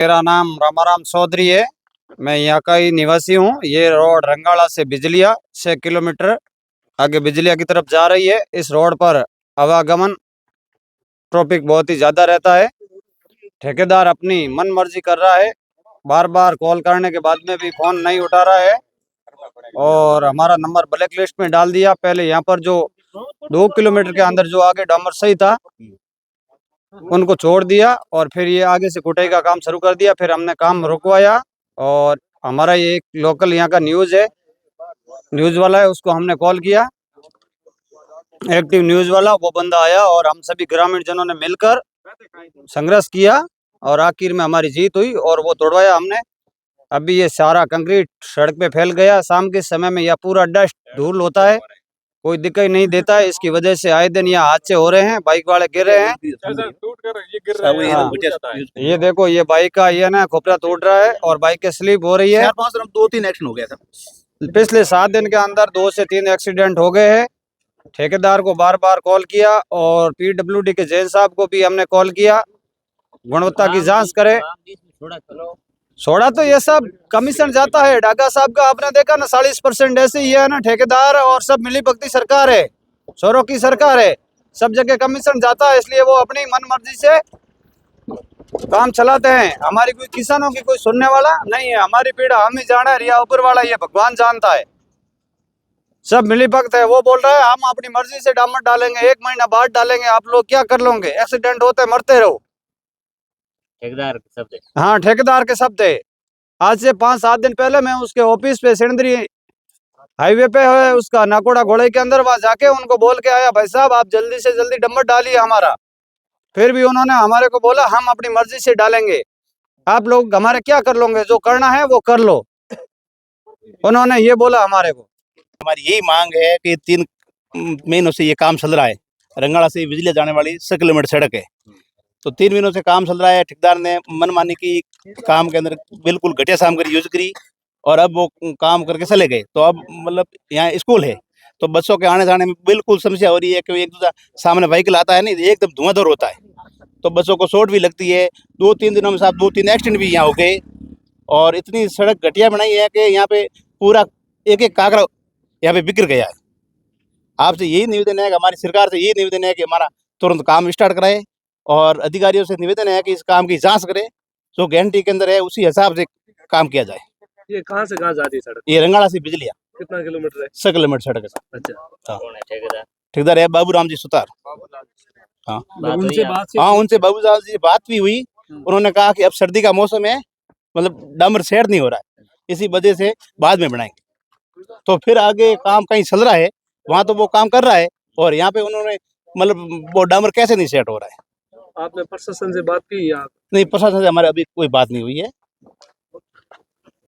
मेरा नाम रामाराम चौधरी है। मैं यहाँ का ही निवासी हूँ। ये रोड रंगाला से बिजलिया 6 किलोमीटर आगे बिजलिया की तरफ जा रही है। इस रोड पर आवागमन ट्रैफिक बहुत ही ज्यादा रहता है। ठेकेदार अपनी मन मर्जी कर रहा है, बार बार कॉल करने के बाद में भी फोन नहीं उठा रहा है और हमारा नंबर ब्लैक लिस्ट में डाल दिया। पहले यहाँ पर जो 2 किलोमीटर के अंदर जो आगे डामर सही था उनको छोड़ दिया और फिर ये आगे से कुटाई का काम शुरू कर दिया। फिर हमने काम रुकवाया और हमारा ये एक लोकल यहाँ का न्यूज़ है, न्यूज़ वाला है, उसको हमने कॉल किया, एक्टिव न्यूज़ वाला, वो बंदा आया और हम सभी ग्रामीण जनों ने मिलकर संघर्ष किया और आखिर में हमारी जीत हुई और वो तोड़वाया हमने। अभी ये सारा कंक्रीट सड़क पे फैल गया। शाम के समय में यह पूरा डस्ट धूल होता है, कोई दिखाई नहीं देता है। इसकी वजह से आए दिन यहाँ हादसे हो रहे हैं, बाइक वाले गिर रहे हैं। ये देखो, ये बाइक का ये ना खोपड़ा टूट रहा है और बाइक की स्लिप हो रही है। 2-3 एक्शन हो गया था पिछले 7 दिन के अंदर 2 से 3 एक्सीडेंट हो गए हैं। ठेकेदार को बार बार कॉल किया और पीडब्ल्यूडी के जैन साहब को भी हमने कॉल किया, गुणवत्ता की जांच करे। छोड़ा तो ये सब कमीशन जाता है डागा साहब का, आपने देखा ना 40% ऐसे ही है ना। ठेकेदार और सब मिली भगती सरकार है, चोरों की सरकार है, सब जगह कमीशन जाता है, इसलिए वो अपनी मन मर्जी से काम चलाते हैं। हमारी कोई किसानों की कोई सुनने वाला नहीं है। हमारी पीड़ा हम ही जाना है या ऊपर वाला ये भगवान जानता है। सब मिली भगत है। वो बोल रहा है हम अपनी मर्जी से डामर डालेंगे, 1 महीना बाद डालेंगे, आप लोग क्या कर लोगे, एक्सीडेंट होते मरते रहो। ठेकेदार के शब्द है। हाँ, ठेकेदार के शब्द है। आज से 5-7 दिन पहले मैं उसके ऑफिस पे सिंदरी हाईवे पे है, उसका नाकोड़ा घोड़े के अंदर, वहां जाके उनको बोल के आया, भाई साहब आप जल्दी से जल्दी डंबर डालिए हमारा। फिर भी उन्होंने हमारे को बोला हम अपनी मर्जी से डालेंगे, आप लोग हमारे क्या कर लोगे, जो करना है वो कर लो। उन्होंने ये बोला हमारे को। हमारी यही मांग है कि 3 महीनों से ये काम चल रहा है। रंगाड़ा से बिजली जाने वाली 6 किलोमीटर सड़क है, तो 3 महीनों से काम चल रहा है। ठेकेदार ने मनमानी की, काम के अंदर बिल्कुल घटिया सामग्री यूज करी और अब वो काम करके चले गए। तो अब मतलब यहाँ स्कूल है तो बच्चों के आने जाने में बिल्कुल समस्या हो रही है कि एक दूसरा सामने व्हीकल आता है नहीं, एकदम धुआंधार होता है, तो बच्चों को चोट भी लगती है। 2-3 दिनों में साहब 2-3 एक्सीडेंट भी यहाँ हो गए और इतनी सड़क घटिया बनाई है कि यहाँ पे पूरा एक काकरा यहाँ पे बिखर गया है। आपसे यही निवेदन है कि हमारी सरकार से यही निवेदन है कि हमारा तुरंत काम स्टार्ट कराए और अधिकारियों से निवेदन है कि इस काम की जांच करें, जो गारंटी के अंदर है उसी हिसाब से काम किया जाए। ये कहाँ से कहाँ जाती है सड़क? ये रंगाड़ा से बिजलिया कितना किलोमीटर है? 6 किलोमीटर सड़क है। अच्छा, कौन है ठेकेदार? ठेकेदार है बाबू राम जी सुतार। हाँ, उनसे बात हाँ, उनसे बाबू राम जी बात भी हुई। उन्होंने कहा कि अब सर्दी का मौसम है, मतलब डामर सेट नहीं हो रहा है, इसी वजह से बाद में बनाएंगे। तो फिर आगे काम कहीं चल रहा है, वहाँ तो वो काम कर रहा है और यहाँ पे उन्होंने मतलब वो डामर कैसे नहीं सेट हो रहा है। आपने प्रशासन से बात की या? नहीं, प्रशासन से हमारे अभी कोई बात नहीं हुई है।